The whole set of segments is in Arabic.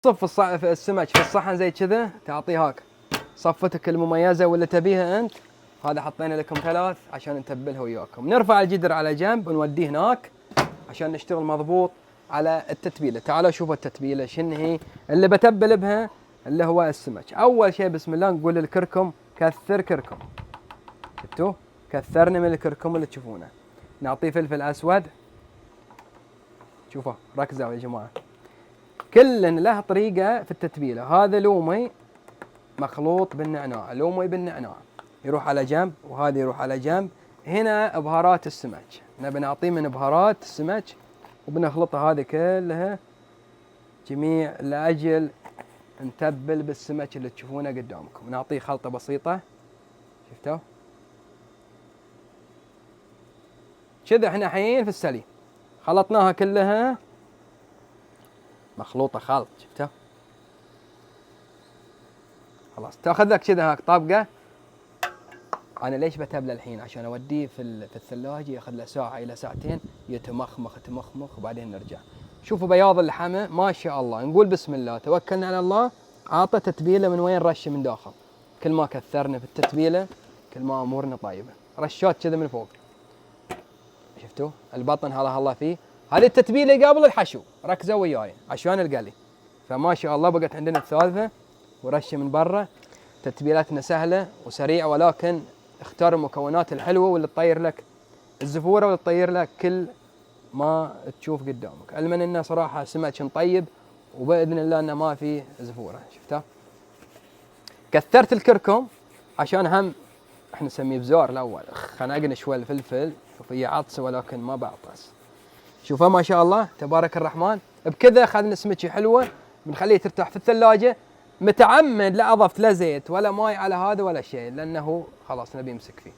صف السمك في الصحن زي كذا، تعطيه هاك صفتك المميزة واللي تبيها أنت. هذا حطينا لكم 3 عشان نتبلها وياكم. نرفع الجدر على جنب ونوديه هناك عشان نشتغل مضبوط على التتبيلة. تعالوا شوفوا التتبيلة شنو هي اللي بتبل بها، اللي هو السمك. أول شيء بسم الله نقول للكركم كثر كركم. شفتوا؟ كثرنا من الكركم اللي تشوفونه. نعطيه فلفل أسود. شوفوا ركزوا يا جماعة. كل له طريقة في التتبيلة. هذا لومي مخلوط بالنعناع، لومي بالنعناع يروح على جنب، وهذا يروح على جنب. هنا بهارات السمك، نبي نعطيه من بهارات السمك وبنخلطها هذه كلها جميع لأجل نتبل بالسمك اللي تشوفونه قدامكم. نعطيه خلطة بسيطة. شفتوا؟ كذا احنا الحين في السليم خلطناها كلها مخلوطة خلط. شفتوا؟ خلاص تاخذ لك كذا هاك طابقة. انا ليش بتبله الحين؟ عشان اوديه في الثلاجة ياخذ له ساعة الى ساعتين يتمخمخ وبعدين نرجع. شوفوا بياض اللحمة ما شاء الله. نقول بسم الله، توكلنا على الله. عاطه تتبيلة من وين؟ رشة من داخل. كل ما كثرنا في التتبيلة كل ما امورنا طيبة. رشات كذا من فوق. شفتوا البطن هلا الله فيه. هذه التتبيلة قبل الحشو، ركزوا وياي عشان القلي. فما شاء الله بقت عندنا الثالثة ورشة من برا. تتبيلاتنا سهلة وسريعة، ولكن اختار المكونات الحلوة واللي تطير لك الزفورة واللي تطير لك كل ما تشوف قدامك. علما انه صراحة سمك طيب وبإذن الله انه ما في زفورة. شفتها؟ كثرت الكركم عشان هم احنا نسميه بزار الاول. خنقنا شوي الفلفل. شوف هي عطسة ولكن ما بعطس. شوفها ما شاء الله تبارك الرحمن. بكذا اخذنا سمكة حلوة بنخليه ترتاح في الثلاجة. متعمد لا اضفت لا زيت ولا ماي على هذا ولا شيء، لانه خلاص نبي يمسك فيه.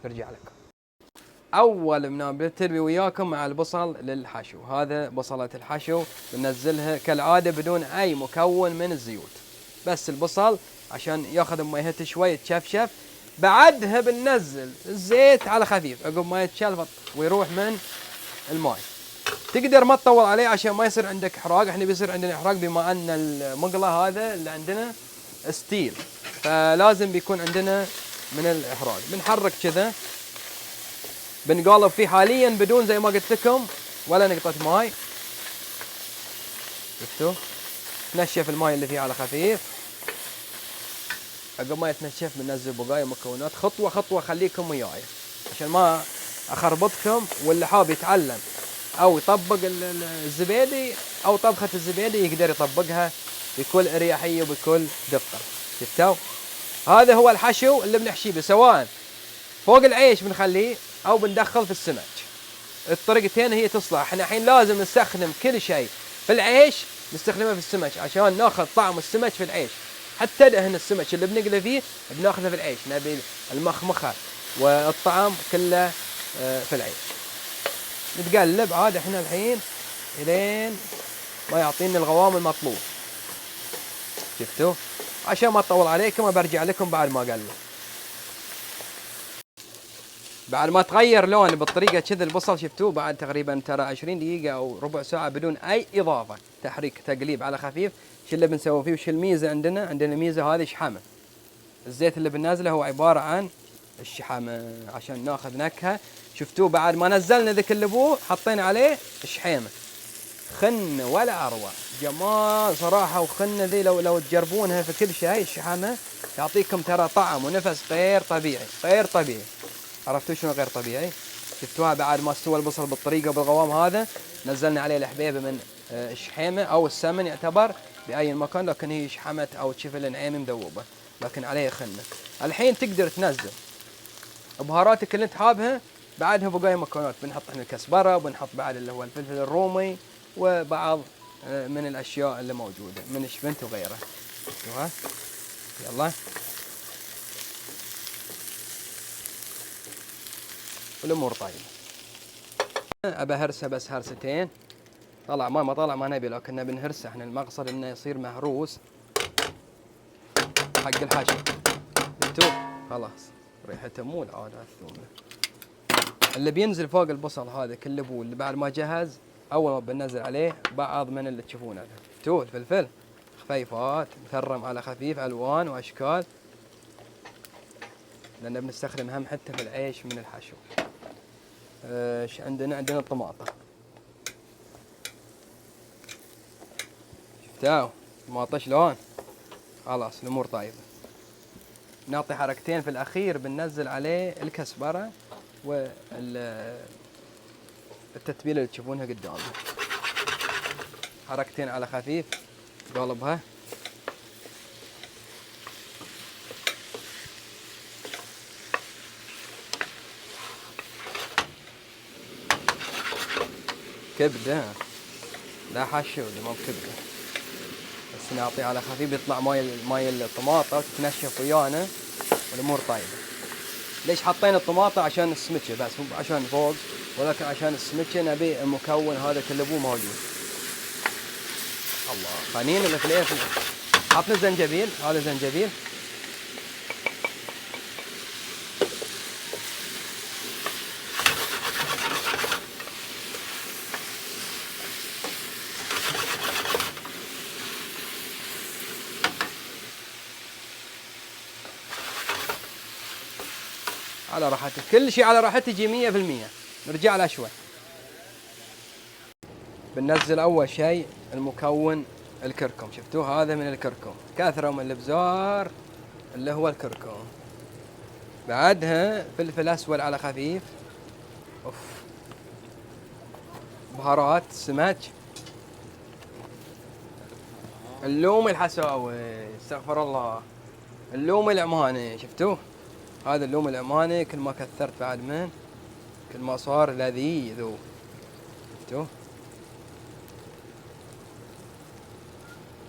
نرجع لكم. اول ما بنبتدي وياكم مع البصل للحشو. هذا بصلة الحشو بننزلها كالعادة بدون اي مكون من الزيوت، بس البصل عشان ياخذ ميته شوي يتشفشف. بعدها بننزل الزيت على خفيف عقب ما يتشلفط ويروح من الماء. تقدر ما تطول عليه عشان ما يصير عندك احراق. احنا بيصير عندنا احراق بما ان المقله هذا اللي عندنا ستيل، فلازم بيكون عندنا من الاحراق. بنحرك كذا، بنقالب فيه حاليا بدون زي ما قلت لكم ولا نقطه ماي. شفتوا؟ نشف الماي اللي فيه على خفيف. عقب ما يتنشف بننزل بقايا مكونات خطوه خطوه. خليكم وياي عشان ما اخربطكم، واللي حاب يتعلم او يطبق الزبيدي او طبخة الزبيدي يقدر يطبقها بكل اريحية وبكل دقة. شفتوا؟ هذا هو الحشو اللي بنحشيه به، سواء فوق العيش بنخليه او بندخل في السمك. الطريقتين هي تصلح. احنا الحين لازم نستخدم كل شيء في العيش نستخدمه في السمك عشان ناخذ طعم السمك في العيش. حتى دهن السمك اللي بنقله فيه بناخذه في العيش. نبي المخمخة والطعم كله في العيش. نتقلب عاد احنا الحين الين ما يعطينا القوام المطلوب. شفتوا؟ عشان ما اطول عليكم برجع لكم بعد ما اقلب. بعد ما تغير لون بالطريقه كذا البصل. شفتوه بعد تقريبا ترى 20 دقيقه او ربع ساعه بدون اي اضافه، تحريك تقليب على خفيف. شو اللي بنسوي فيه وش الميزه عندنا؟ عندنا الميزه هذه شحامه. الزيت اللي بننزله هو عباره عن الشحامه عشان ناخذ نكهه. شفتوه بعد ما نزلنا ذاك اللبو حطينا عليه الشحيمه. خنه ولا اروع جمال صراحه. وخنه ذي لو تجربونها في كل شيء الشحامه تعطيكم ترى طعم ونفس غير طبيعي غير طبيعي. عرفتوا شنو غير طبيعي؟ شفتوها بعد ما استوى البصل بالطريقه بالقوام هذا نزلنا عليه الحبيبه من الشحيمه او السمن يعتبر باي مكان، لكن هي شحمت او شفل نعيمه مذوبه لكن عليه خنه. الحين تقدر تنزل بهاراتك اللي انت حابها. بعدها بقايا مكونات بنحط احنا الكزبره وبنحط بعد اللي هو الفلفل الرومي وبعض من الاشياء اللي موجوده من شبنت وغيره. شوفوها يلا. والامور طيبه. ابى هرسه بس هرستين. طلع ما طلع ما نبي، لكن نبي نهرسه. احنا المقصد انه يصير مهروس حق الحشو. شفتوه؟ خلاص ريحته مو العاده الثومه. اللي بينزل فوق البصل هذا كله اللي بعد ما جهز اول ما بننزل عليه بعض من اللي تشوفونه. شفتوه الفلفل رفيفات مثرم على خفيف، الوان واشكال، لان بنستخدم هم حتى في العيش من الحشو. ايش عندنا الطماطم، شفتوا الطماطم شلون؟ خلاص الامور طيبه. نعطي حركتين في الاخير، بننزل عليه الكزبره والتتبيله اللي تشوفونها قدامنا، حركتين على خفيف، قلبها. كبده، لا حشو اللي مو بكبده، بس نعطي على خفيف يطلع ماي الطماطه وتتنشف ويانا والامور طيبه. ليش حطينا الطماطه؟ عشان السمكه بس، مو عشان فوق، ولكن عشان السمكه نبي المكون هذا كله مو موجود. الله خلينا الفليفل، حطنا زنجبيل، هذا زنجبيل، على راحتك، كل شيء على راحتك، يجي 100%. نرجع له شوي. بننزل اول شيء المكون الكركم، شفتوه هذا من الكركم، كثره من الابزار اللي هو الكركم. بعدها فلفل اسود على خفيف، اوف، بهارات سمك، اللوم الحساوي، استغفر الله، اللوم العماني، شفتوه هذا اللوم العماني، كل ما كثرت بعد من كل ما صار لذيذ. شفتوه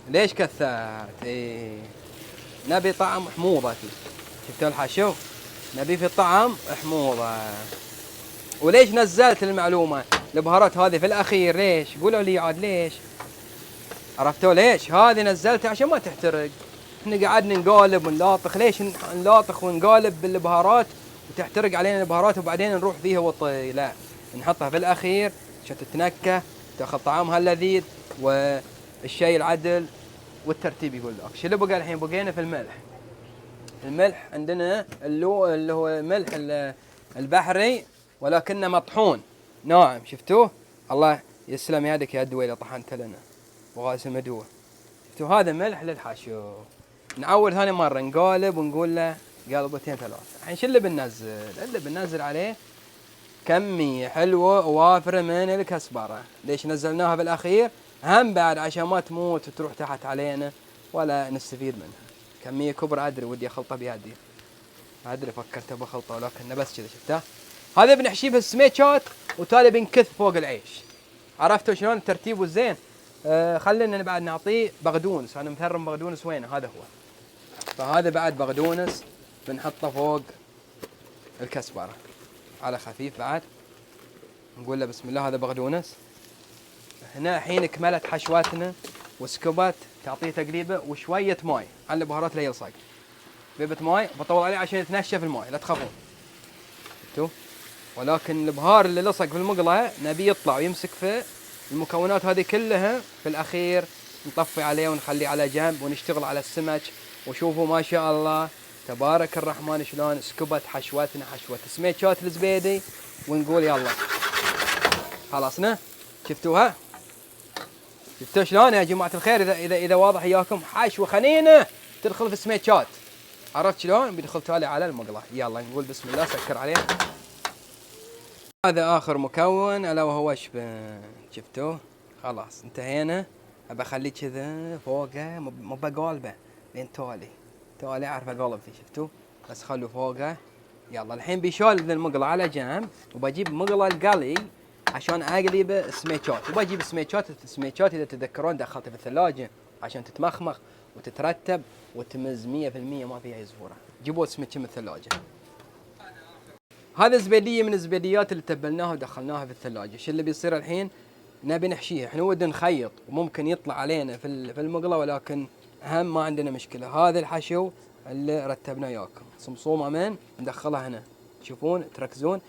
ليش كثرت؟ ايه نبي طعم حموضه فيه، شفتوا الحشو، نبي في طعم حموضه. وليش نزلت المعلومه البهارات هذه في الاخير؟ ليش؟ قولوا لي عاد ليش؟ عرفتوا ليش؟ هذه نزلتها عشان ما تحترق. احنا قعدنا نقالب ونلاطخ، ليش نلاطخ ونقالب بالبهارات وتحترق علينا البهارات وبعدين نروح فيها وطي؟ لا، نحطها في الاخير عشان تتنكه، تاخذ طعمها اللذيذ والشيء العدل والترتيب. يقول لك شو اللي بقى الحين؟ بقينا في الملح. الملح عندنا اللي هو ملح البحري ولكنه مطحون ناعم، شفتوه؟ الله يسلم يدك يا دويلة طحنت لنا وغاسل مدوه. شفتوا هذا ملح للحشو. نعود ثاني مرة نقالب ونقول له قلبتين ثلاثة. الحين شو اللي بننزل؟ اللي بننزل عليه كمية حلوة ووافرة من الكزبرة. ليش نزلناها بالأخير؟ هم بعد عشان ما تموت وتروح تحت علينا ولا نستفيد منها. كمية كبرى، أدري ودي أخلطها بيدي، أدري فكرت بخلطة ولكن بس كذا. شفتها؟ هذا بنحشيه بالسميتشات وتالي بنكث فوق العيش. عرفتوا شلون الترتيب والزين؟ خلينا بعد نعطيه بقدونس، أنا مثرم بقدونس وينه؟ هذا هو. فهذا بعد بقدونس بنحطه فوق الكزبرة على خفيف. بعد نقول له بسم الله، هذا بقدونس. هنا الحين كملت حشواتنا وسكبت، تعطيه تقليبه وشويه ماي على البهارات لا يلصق. بيبه ماي بطول عليه عشان يتنشف الماي، لا تخافون. شفتوا؟ ولكن البهار اللي لصق في المقله نبي يطلع ويمسك في المكونات هذه كلها. في الاخير نطفي عليه ونخليه على جنب ونشتغل على السمك. وشوفوا ما شاء الله تبارك الرحمن شلون سكبت حشوتنا، حشوه سميتشات الزبيدي. ونقول يلا خلصنا. شفتوها؟ شفتوا شلون يا جماعة الخير؟ إذا واضح إياكم، حشوة خنينة تدخل في السميتشات. عرفت شلون؟ بيدخل تالي على المقلة. يلا نقول بسم الله، سكر عليه. هذا آخر مكون ألا وهو الشبن. شفتوه؟ خلاص انتهينا. أبى أخليه كذا فوقه، مو بقالبه لين تالي أعرف أقالب فيه. شفتوه؟ بس خلوا فوقه. يلا الحين بيشول المقلة على جنب، وبجيب مقلة القلي عشان اقلب السميتشات. وبجيب السميتشات اذا تتذكرون دخلتها في الثلاجه عشان تتمخمخ وتترتب وتمز 100%، ما فيها اي زفوره. جيبوا سميتش من الثلاجه. هذا زبيديه من الزبيديات اللي تبلناها ودخلناها في الثلاجه. شو اللي بيصير الحين؟ نبي نحشيها. احنا ودنا نخيط وممكن يطلع علينا في المقله، ولكن اهم ما عندنا مشكله. هذا الحشو اللي رتبناه وياكم، صمصومه من ندخلها هنا. تشوفون تركزون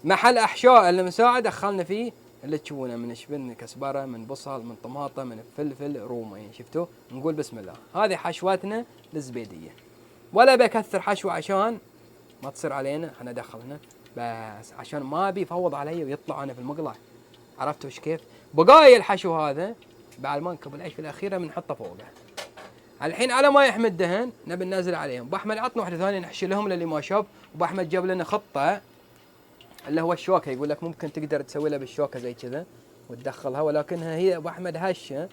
محل احشاء المساعد دخلنا فيه اللي تشوفونه من شبن، من كزبره، من بصل، من طماطم، من فلفل رومي، شفتوا؟ نقول بسم الله. هذه حشوتنا للزبيديه، ولا بكثر حشوه عشان ما تصير علينا. احنا دخلنا بس عشان ما ابي يفوض علي ويطلع انا في المقلاة. عرفتوا ايش كيف؟ بقايا الحشو هذا بعد ما نكب العيش في الاخيره بنحطه فوقه. الحين على ما يحمد دهن نبي ننزل عليهم. ابو احمد عطنا واحده ثانيه نحشي لهم للي ما شاف. ابو احمد جاب لنا خطه اللي هو الشوكه، يقول لك ممكن تقدر تسوي لها بالشوكه زي كذا وتدخلها، ولكنها هي ابو احمد هشه.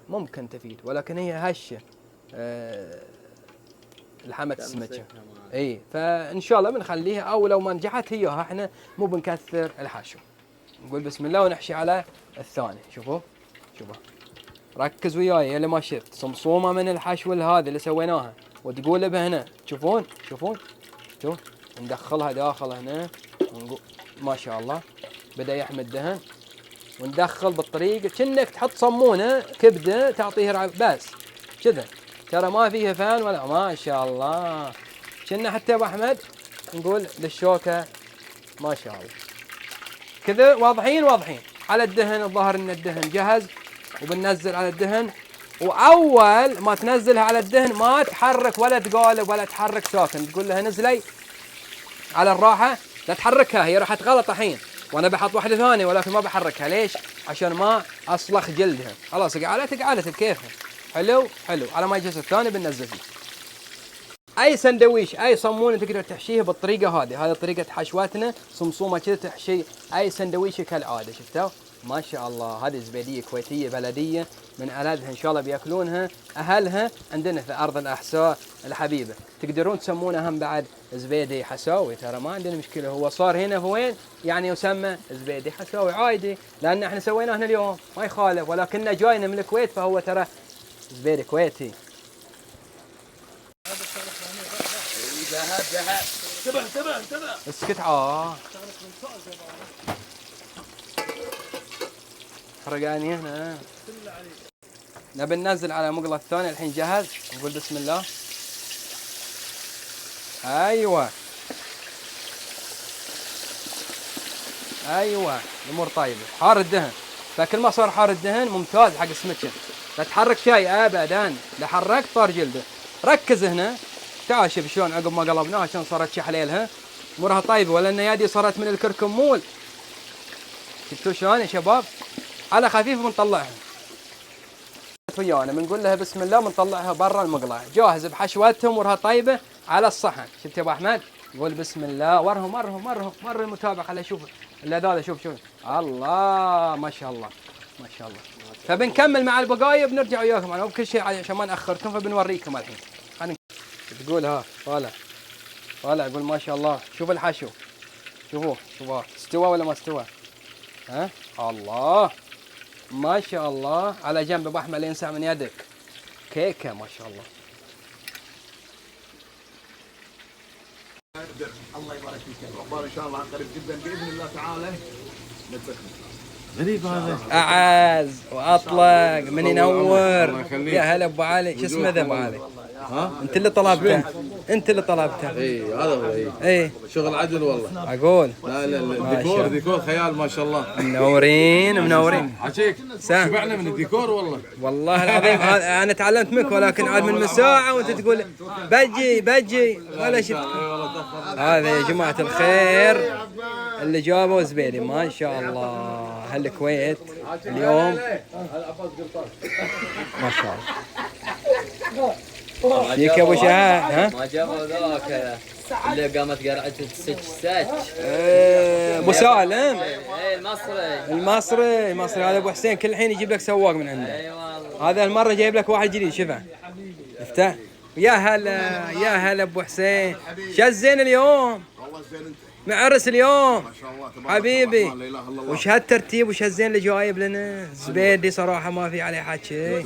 ممكن تفيد، ولكن هي هشه لحمة السمكه. اي فان شاء الله بنخليها، او لو ما نجحت هي احنا مو بنكثر الحشو. نقول بسم الله ونحشي على الثاني. شوفوا ركز وياي اللي ما شفت صمصومه من الحشو هذه اللي سويناها وتقول بها هنا. تشوفون شوف ندخلها داخل هنا ونقول ما شاء الله بدا يحمد دهن، وندخل بالطريقه كأنك تحط صمونه كبده تعطيه بس كذا، ترى ما فيها فان ولا ما شاء الله. كنا حتى ابو احمد نقول للشوكه ما شاء الله كذا واضحين على الدهن. الظاهر ان الدهن جهز وبننزل على الدهن. واول ما تنزلها على الدهن ما تحرك ولا تقالب ولا تحرك، ساكن تقول لها نزلي على الراحه، لا تحركها هي راح تغلط الحين. وانا بحط واحده ثانيه ولكن ما بحركها. ليش؟ عشان ما اصلخ جلدها. خلاص قعدت بكيفها. حلو على ما يجلس الثاني بننزل فيه. اي سندويش اي صمونه تقدر تحشيه بالطريقه هذه طريقه حشواتنا. صمصومه كذا تحشي اي سندويش كالعاده. شفتوا ما شاء الله؟ هذه زبيديه كويتيه بلديه من ألذها، ان شاء الله بياكلونها اهلها عندنا في ارض الاحساء الحبيبه. تقدرون تسمونه هم بعد زبيدي حساوي، ترى ما عندنا مشكله. هو صار هنا في وين يعني يسمى زبيدي حساوي عادي، لان احنا سويناه هنا اليوم ما يخالف، ولكنه جاينا من الكويت فهو ترى زبيدي كويتي. ذهب انتبه اسكت حرقاني هنا. نبي ننزل على مقلة الثاني الحين جهز. نقول بسم الله. ايوه الامور طيبه. حار الدهن، فكل ما صار حار الدهن ممتاز حق السمكه. لا تحرك شيء ابدا، لا حركت طار جلده. ركز هنا. تعال شوف شلون عقب ما قلبناها عشان صارت شحليلها امورها طيبه، ولا ان يدي صارت من الكركمول. شفتوا شلون يا شباب؟ على خفيف بنطلعها ويانا بنقول لها بسم الله بنطلعها برا المقلاة جاهز بحشوتها امورها طيبه على الصحن. شفت يا ابو احمد؟ قول بسم الله. ورهم المتابع خليه يشوف اللذاذه. شوف الله ما شاء الله. فبنكمل مع البقايا بنرجع وياكم انا بكل شيء عشان ما ناخركم، فبنوريكم الحين. تقول ها طالع قول ما شاء الله. شوف الحشو، شوفوه استوى ولا ما استوى؟ ها الله ما شاء الله. على جنب ابو احمد ينسع من يدك كيكه ما شاء الله. الله يبارك فيك. الاخبار ان شاء الله قريب جدا باذن الله تعالى. غريب هذا اعز واطلق من ينور. يا هلا ابو علي. شو اسمه ذا ابو علي؟ ها؟ انت اللي طلبته. اي هذا هو. اي شغل عدل والله. اقول لا ديكور خيال ما شاء الله. منورين حكيك شبعنا من الديكور والله العظيم. انا تعلمت منك، ولكن عاد من ساعه وانت تقول بجي ولا شيء. هذا يا جماعه الخير اللي جابوا زبيدي ما شاء الله. هالكويت اليوم ما شاء الله. فيك يا ابو شهاب. ها ما جابوا ذاك اللي قامت قرعته السج. ابو سالم المصري هذا ابو حسين كل حين يجيب لك سواق من عنده. اي والله. هذا المره جايب لك واحد جديد. شوفه افتح. يا هلا ابو حسين. شزين اليوم والله زين انت معرس اليوم ما شاء الله تبارك حبيبي. الله. لا اله الا الله. وش هالترتيب وش هالزين اللي جايب لنا زبيدي صراحه ما في عليه حكي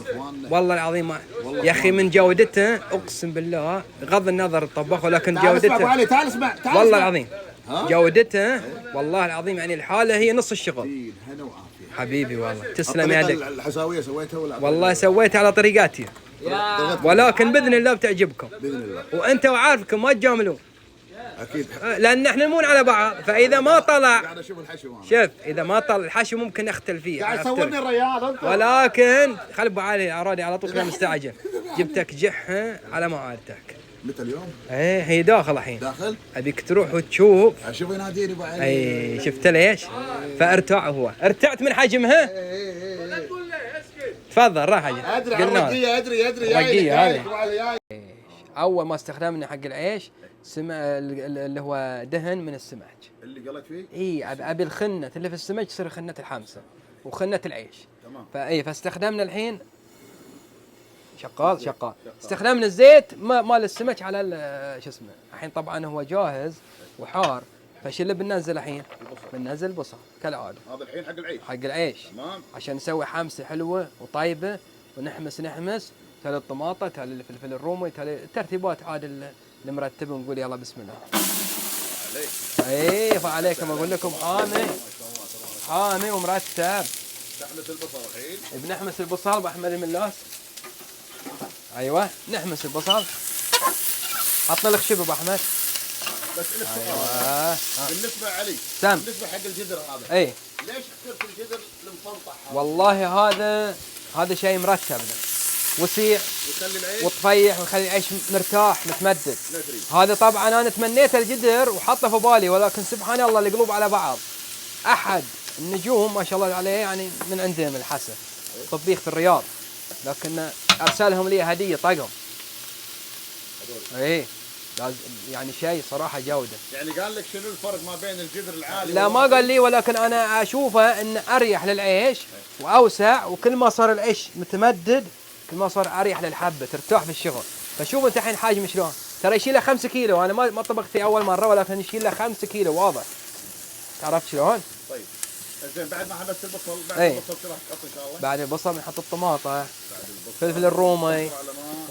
والله العظيم. ما يا اخي من جودته اقسم بالله بغض النظر الطباخ، ولكن جودته تعال اسمع والله العظيم جودته والله العظيم يعني الحاله هي نص الشغل. هنا وعافيه حبيبي والله تسلم يدك. الحساويه سويتها ولا؟ والله سويتها على طريقاتي، ولكن باذن الله بتعجبكم. باذن الله. وانت وعارفكم ما تجاملون. اكيد لان احنا نمون على بعض، فاذا ما طلع قاعد اشوف الحشو أنا. شوف اذا ما طلع الحشو ممكن نختل فيه قاعد أختلف. يصورني الريال انت. ولكن خل ابو علي عرادي على طول كذا مستعجل. جبتك جحه على معادتك. متى اليوم؟ ايه هي داخل الحين. داخل؟ ابيك تروح وتشوف. اشوف يناديني ابو علي. اي شفت ليش؟ فارتاع هو، ارتعت من حجمها. تفضل راح حجم. ادري قلنا لك. الرقيه ادري الرقية هذه. ابو علي جاي. اول ما استخدمنا حق العيش اللي هو دهن من السمك. اللي قلت فيه؟ اي ابي الخنه اللي في السمك تصير خنه الحمسه وخنه العيش. تمام. فاستخدمنا الحين شغال. استخدمنا الزيت مال السمك على شو اسمه. الحين طبعا هو جاهز وحار، فشو اللي بننزل الحين؟ بننزل البصل كالعاده. هذا الحين حق العيش. حق العيش. تمام. عشان نسوي حمسه حلوه وطيبه ونحمس تالي الطماطه تالي الفلفل الرومي تالي الترتيبات عاد المرتبه، ونقول يلا بسم الله. عليك. اي فعليكم اقول لكم حامي ومرتب. نحمس البصل الحين. بنحمس البصل باحمد الملاس. ايوه نحمس البصل. حطنا لك شبه ابو احمد. بس لك سؤال. ايوه بالنسبه علي. سم. بالنسبه حق الجدر هذا. اي ليش اخترت الجدر المسلطح هذا؟ والله هذا شيء مرتب له وسيع يخلي العيش وتفيح ويخلي العيش مرتاح متمدد. ندري. هذا طبعا انا تمنيت الجدر وحطه في بالي، ولكن سبحان الله القلوب على بعض. احد النجوم ما شاء الله عليه يعني من عندهم الحسن طبيخ في الرياض، لكن ارسلهم لي هديه طقم. اي لازم يعني شيء صراحه جوده. يعني قال لك شنو الفرق ما بين الجدر العالي لا ما قال لي، ولكن انا اشوفه ان اريح للعيش واوسع، وكل ما صار العيش متمدد كل ما صار اريح للحبه ترتاح في الشغل. فشوف انت الحين حجم شلون، ترى يشيله 5 كيلو. انا ما طبخت فيه اول مره، ولكن يشيله 5 كيلو واضح. عرفت شلون؟ طيب زين بعد ما حمست البصل بعد اي. البصل شو راح تحط ان شاء الله؟ بعد البصل بنحط الطماطه فلفل الرومي.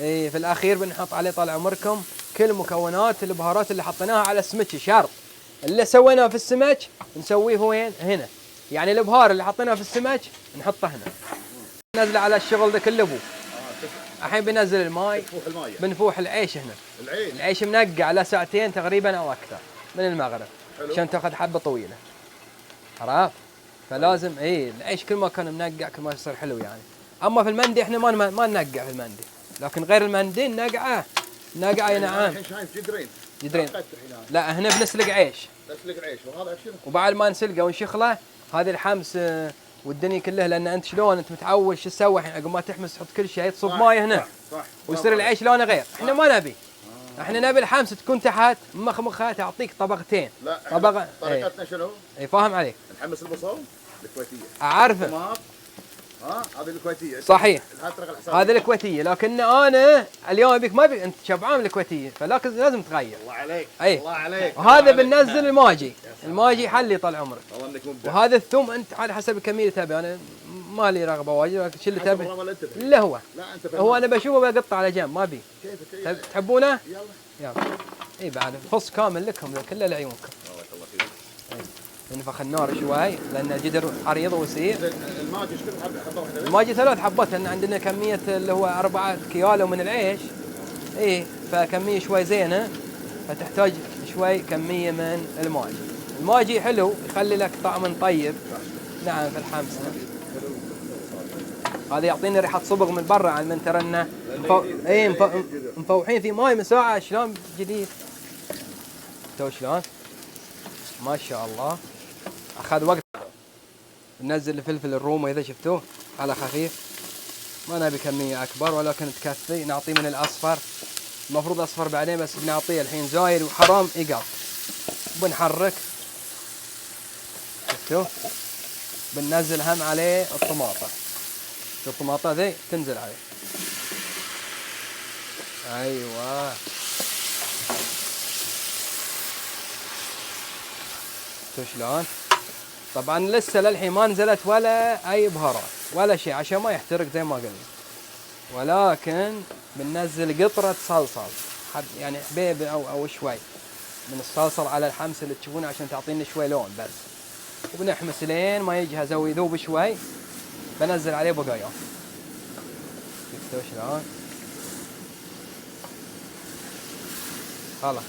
اي في الاخير بنحط عليه طال عمركم كل مكونات البهارات اللي حطيناها على السمك. شرط اللي سويناه في السمك نسويه وين؟ هنا. يعني البهار اللي حطيناه في السمك نحطه هنا. نزله على الشغل ذا كله ابوه. الحين بنزل الماي. تفوح المايه. بنفوح العيش هنا. العيش. العيش منقع على ساعتين تقريبا او اكثر من المغرب عشان تاخذ حبه طويله. عرفت؟ فلازم العيش كل ما كان منقع كل ما يصير حلو يعني. اما في المندي احنا ما ننقع في المندي، لكن غير المندي نقعه نعم. الحين شايف جدرين. جدرين. عقدت الحين هذا. لا هنا بنسلق عيش، تسلق العيش وهذا شنو؟ وبعد ما نسلقه ونشخله هذه الحمس والدنيا كلها. لان انت شلون انت متعود شو تسوي الحين عقب ما تحمس تحط كل شيء تصب ماي هنا صح. ويصير العيش لونه غير. احنا ما نبي. احنا نبي الحمس تكون تحت مخمخه تعطيك طبقتين. لا طبقه طريقتنا شنو؟ اي فاهم عليك. نحمس البصل الكويتيه. اعرفه. طماط. هذه الكويتيه. صحيح. الحساب. هذه الكويتيه، لكن انا اليوم ابيك ما بيك انت شبعان من الكويتيه، فلكن لازم تغير. الله عليك. اي الله عليك. وهذا بننزل الماجي حلي طال عمرك. والله انك مبدع. وهذا الثوم انت على حسب الكميه اللي تبي. انا ما لي رغبه واجد، لكن شو اللي تبي؟ لا لا هو انت هو انا بشوفه بقطع على جنب ما بي. كيفك تحبونه؟ يلا. اي بعد فص كامل لكم كله لعيونكم. بارك الله فيك. ننفخ النار شوي لان الجدر عريض وسيع. الماجي ايش كثر حبه واحده؟ الماجي 3 حبات لان عندنا كميه اللي هو 4 كيلو من العيش. فكميه شوي زينه، فتحتاج شوي كميه من الماجي. الماجي حلو يخلي لك طعم طيب. نعم في الحمص. هذا يعطيني ريحه صبغ من برا عن من ترى انه مفوحين في ماي من ساعه. شلون جديد تو شلون ما شاء الله. اخذ وقت. ننزل الفلفل الرومي اذا شفتوه على خفيف، ما نبي كميه اكبر ولكن تكفي. نعطيه من الاصفر، المفروض اصفر بعدين بس بنعطيه الحين زايد وحرام يقط. بنحرك شفتوه. بننزل هم عليه الطماطه. الطماطه ذي تنزل عليه. ايوه شفتوا شلون. طبعا لسه للحين ما نزلت ولا اي بهارات ولا شيء عشان ما يحترق زي ما قلنا، ولكن بننزل قطره صلصل يعني حبيبه او شوي من الصلصل على الحمص اللي تشوفونه عشان تعطينا شوي لون بس. وبنحمس لين ما يجهز او يذوب شوي. بنزل عليه بقايا. شفتوا شلون. خلاص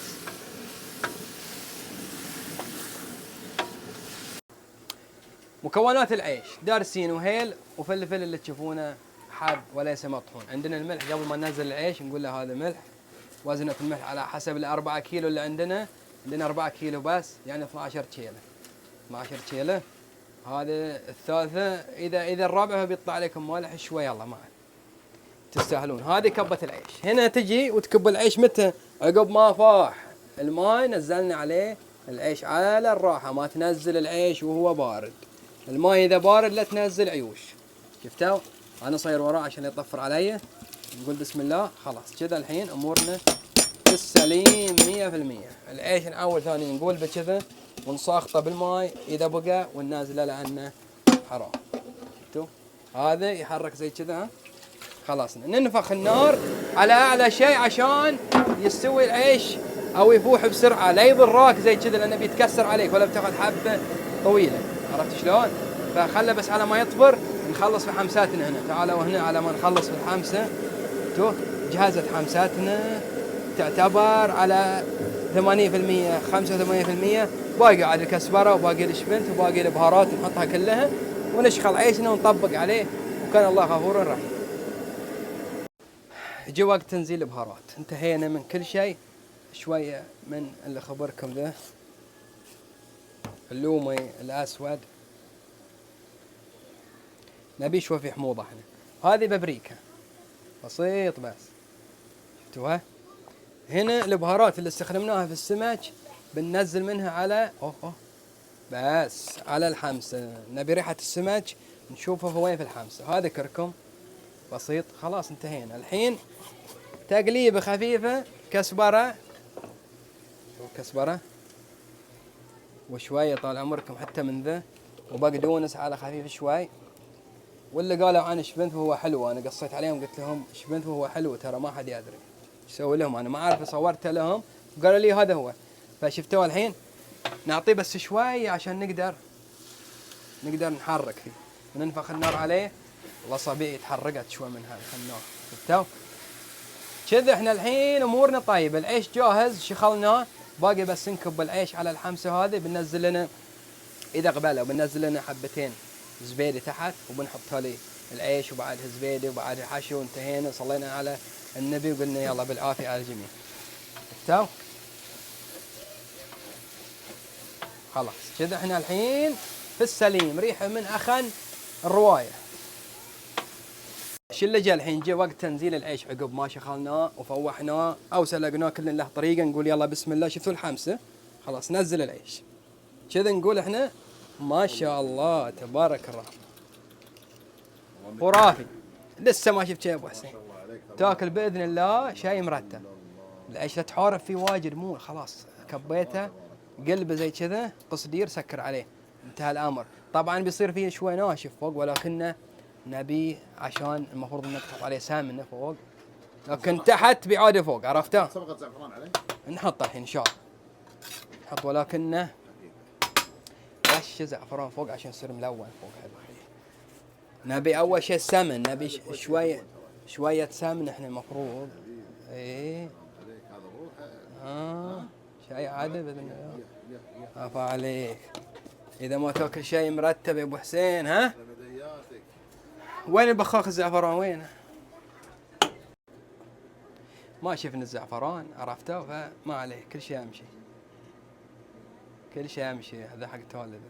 مكونات العيش دارسين وهيل وفلفل اللي تشوفونه حاب وليس مطحون. عندنا الملح قبل ما ننزل العيش نقول له هذا ملح، وزنة الملح على حسب ال4 كيلو اللي عندنا 4 كيلو بس يعني 12 كيلو. 12 كيلو هذا الثالثة. إذا الرابعة بيطلع عليكم مالح شوي، يلا معه تستاهلون. هذه كبة العيش. هنا تجي وتكب العيش متى؟ عقب ما فاح الماء نزلنا عليه العيش على الراحة، ما تنزل العيش وهو بارد. الماء إذا بارد لا تنزل عيوش. شفتوا؟ أنا صاير وراه عشان يطفر علي. نقول بسم الله. خلاص كذا الحين أمورنا بالسليم 100%. العيش نعول ثاني نقول بكذا ونساخطه بالماء إذا بقى وننازله لأنه حرام. شفتوا؟ هذا يحرك زي كذا. خلاص ننفخ النار على أعلى شيء عشان يستوي العيش أو يفوح بسرعة، لا يضرك زي كذا لأنه بيتكسر عليك ولا بتاخذ حبة طويلة. عرفت شلون؟ فخله بس على ما يطفر نخلص في حمساتنا هنا. تعالوا هنا على ما نخلص في الحمسة. شوف جهزت حمساتنا تعتبر على 80% 85%. باقي على الكسبرة وباقي الشبنت وباقي البهارات نحطها كلها ونشخل عيشنا ونطبق عليه، وكان الله غفور رحيم. جي وقت تنزيل البهارات. انتهينا من كل شيء. شوية من اللي خبركم ذا اللومي الأسود نبي شوي في حموضة احنا. هذه بابريكا بسيط بس. شفتوها؟ هنا البهارات اللي استخدمناها في السمك بننزل منها على بس على الحمسة. نبي ريحة السمك نشوفه وين في الحمسة. هذا كركم بسيط. خلاص انتهينا. الحين تقليبة خفيفة كسبرة وشوية طال عمركم حتى من ذا وبقدونس على خفيف شوي. واللي قالوا عن شبنث وهو حلو انا قصيت عليهم قلت لهم شبنث وهو حلو ترى ما حد يدري ايش اسوي لهم. انا ما اعرف صورته لهم قالوا لي هذا هو. فشفتوه الحين نعطيه بس شوي عشان نقدر نحرك فيه وننفخ النار عليه. الاصابع تحرقت شوي من هذا النار. شفتوا كذا؟ احنا الحين امورنا طيبه. العيش جاهز شخلناه، باقي بس نكب العيش على الحمسه هذه. بننزل لنا اذا قبله بننزل لنا حبتين زبيدي تحت وبنحط عليه العيش وبعدها زبيدي وبعدها حشو. وانتهينا صلينا على النبي وقلنا يلا بالعافيه على الجميع. شفتوا؟ خلاص كذا احنا الحين في السليم. ريحه من اخن الروايه. ايش اللي جاء الحين؟ جاء وقت تنزيل العيش عقب ما شخلناه وفوحناه او سلقناه كل له طريقه. نقول يلا بسم الله. شفتوا الحمسه؟ خلاص نزل العيش كذا. نقول احنا ما شاء الله تبارك الرحمن خرافي. لسه ما شفت شيء يا ابو حسين. تاكل باذن الله شيء مرتب. العيش لا تحارب فيه واجد مو خلاص كبيته قلبه زي كذا قصدير سكر عليه انتهى الامر. طبعا بيصير فيه شوي ناشف فوق ولكنه نبي عشان المفروض انك تحط عليه سامنه فوق لكن تحت بيعاده فوق. عرفته؟ صبغة زعفران عليه نحطه الحين ان شاء الله نحط ولكنه رش زعفران فوق عشان يصير ملون فوق. نبي اول شيء السمن. نبي شويه سمن احنا المفروض. ايه شيء عادي باذن الله. عفا عليك. اذا ما تاكل شيء مرتب يا ابو حسين. ها وين البخاخ الزعفران وينه؟ ما شفنا الزعفران عرفته فما عليه. كل شيء يمشي. هذا حق تولد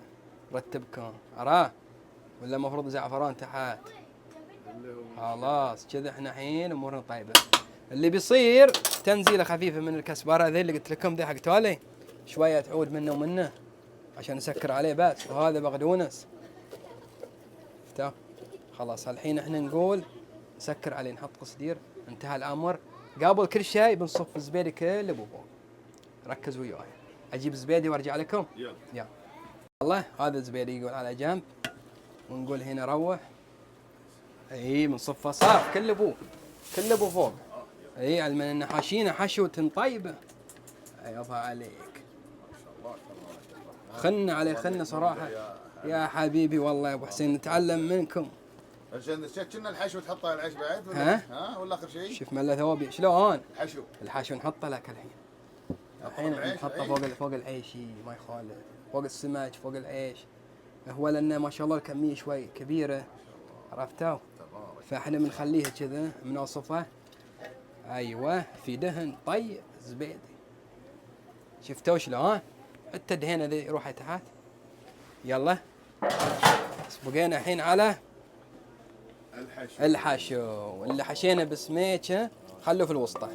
رتبكم عراه ولا المفروض زعفران تحت. خلاص كذا احنا الحين امورنا طيبه. اللي بيصير تنزيله خفيفه من الكسبره ذي اللي قلت لكم ذي حق تولي شويه تعود منه ومنه عشان نسكر عليه بس. وهذا بقدونس. شفتوا؟ خلاص الحين احنا نقول نسكر عليه نحط قصدير. انتهى الامر. قبل كل شيء بنصف الزبيدي كله فوق. ركز وياي. اجيب زبيدي وارجع لكم. يلا والله هذا الزبيدي يقول على جنب ونقول هنا روح. اي بنصفه صاف كله فوق. اي علما ان حاشينه حشوة طيبه. يابا عليك. خلنا عليه خلنا صراحه يا حبيبي والله يا ابو حسين نتعلم منكم. كنا الحشو تحطها العيش بعد ولا ولا اخر شيء؟ شوف ملا ثوابي شلون؟ الحشو نحطه لك الحين نحطه فوق العيش ما يخالف. فوق السمك فوق العيش هو لأن ما شاء الله الكمية شوي كبيرة، عرفتوا؟ فاحنا بنخليها كذا منوصفة. ايوه في دهن طيب زبيدي. شفتوا شلون؟ حتى الدهينة ذي روحي تحت. يلا بقينا الحين على الحشو اللي حشينا بسميكه خلوه في الوسطى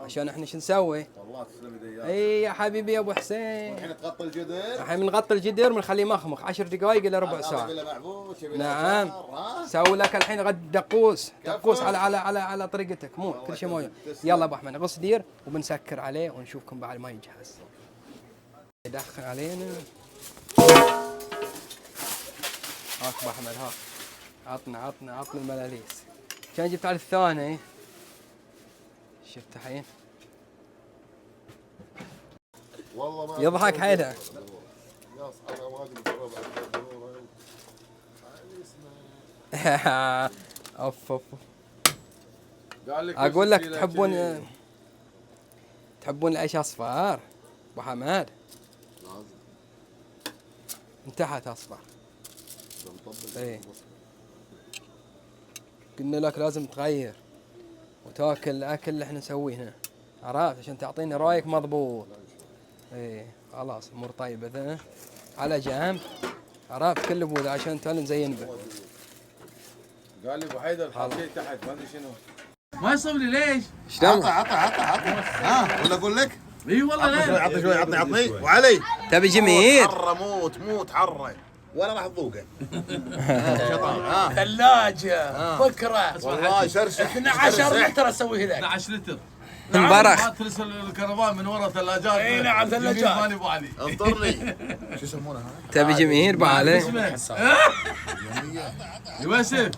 عشان احنا شو نسوي؟ والله تسلم يديك. اي يا حبيبي يا ابو حسين. الحين تغطي الجدر. الحين بنغطي الجدر بنخليه مخمخ 10 دقائق الى ربع ساعه. نعم. سوي لك الحين غد دقوس على طريقتك مو كل شيء مويه. يلا ابو احمد غص دير وبنسكر عليه ونشوفكم بعد ما يجهز. يدخن علينا. هاك ابو احمد هاك. عطنا الملاليس. كان جبت على الثاني. شفت الحين؟ والله ما يضحك حيله. يا اصحاب ما ادري اوف قال لك اقول لك تحبون العيش اصفر ابو حماد؟ انتحت اصفر. ايه قلنا لك لازم تغير وتاكل الاكل اللي احنا نسويه هنا، عرفت؟ عشان تعطيني رايك مضبوط. ايه خلاص امور طيبه ذا على جنب، عرفت؟ كل بوذا عشان تعلن زين به. قال لي ابو حيدر حاطين تحت ما ادري شنو. ما يصب لي ليش؟ شلون؟ عطى ها ولا اقول لك؟ اي والله ليش؟ عطني شوي عطني وعلي تبي جميل؟ حره موت حره ولا راح تذوقه. ثلاجة بكرة والله شرشح 12 لتر اسوي هذا 12 لتر. مبارخ. ما ترسل الكرفان من ورا ثلاجات. اي نعم ثلاجات. مالي ابو علي. انطرني. شو يسمونها؟ تبي جميل ابو علي؟ يوسف